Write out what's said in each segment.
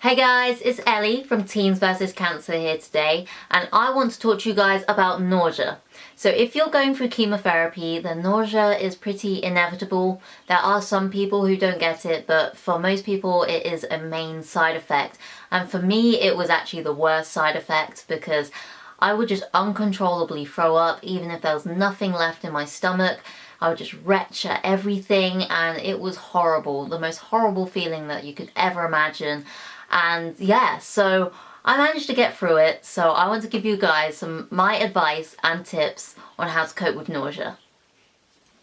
Hey guys, it's Ellie from TeensVsCancer here today, and I want to talk to you guys about nausea. So if you're going through chemotherapy, then nausea is pretty inevitable. There are some people who don't get it, but for most people it is a main side effect. And for me, it was actually the worst side effect because I would just uncontrollably throw up even if there was nothing left in my stomach. I would just retch at everything and it was horrible, the most horrible feeling that you could ever imagine. And yeah, so I managed to get through it, so I want to give you guys my advice and tips on how to cope with nausea.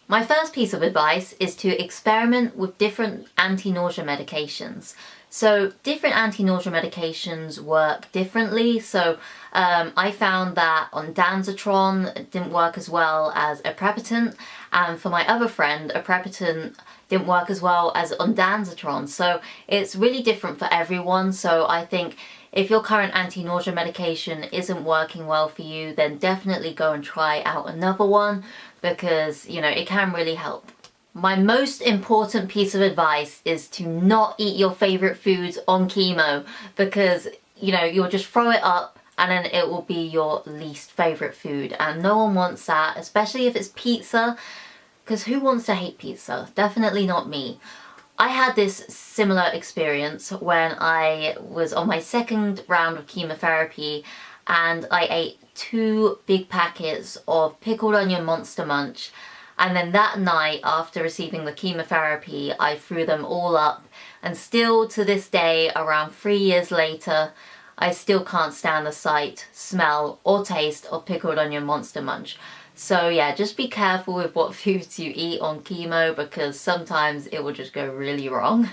My first piece of advice is to experiment with different anti-nausea medications. So different anti-nausea medications work differently. So I found that ondansetron didn't work as well as aprepitant, and for my other friend, aprepitant didn't work as well as ondansetron. So it's really different for everyone. So I think if your current anti-nausea medication isn't working well for you, then definitely go and try out another one because, you know, it can really help. My most important piece of advice is to not eat your favorite foods on chemo because, you know, you'll just throw it up and then it will be your least favorite food, and no one wants that, especially if it's pizza, because who wants to hate pizza? Definitely not me. I had this similar experience when I was on my second round of chemotherapy and I ate 2 big packets of pickled onion Monster Munch, and then that night after receiving the chemotherapy I threw them all up, and still to this day, around 3 years later, I still can't stand the sight, smell or taste of pickled onion Monster Munch. So yeah, just be careful with what foods you eat on chemo because sometimes it will just go really wrong.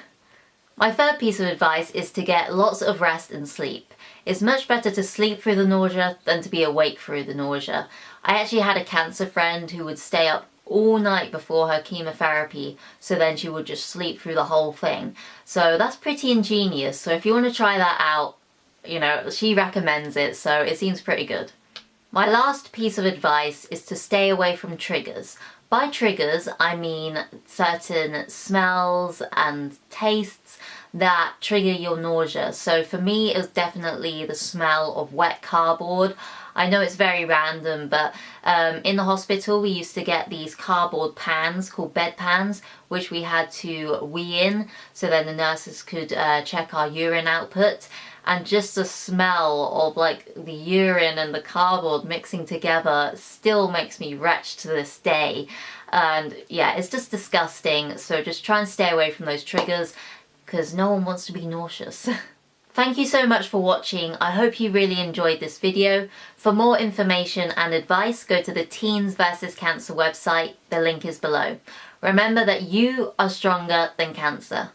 My third piece of advice is to get lots of rest and sleep. It's much better to sleep through the nausea than to be awake through the nausea. I actually had a cancer friend who would stay up all night before her chemotherapy, so then she would just sleep through the whole thing. So that's pretty ingenious. So if you want to try that out, you know, she recommends it, so it seems pretty good. My last piece of advice is to stay away from triggers. By triggers, I mean certain smells and tastes that trigger your nausea. So for me, it was definitely the smell of wet cardboard. I know it's very random, but in the hospital we used to get these cardboard pans called bed pans, which we had to wee in so then the nurses could check our urine output. And just the smell of like the urine and the cardboard mixing together still makes me retch to this day. And yeah, it's just disgusting. So just try and stay away from those triggers because no one wants to be nauseous. Thank you so much for watching. I hope you really enjoyed this video. For more information and advice, go to the TeensVsCancer website. The link is below. Remember that you are stronger than cancer.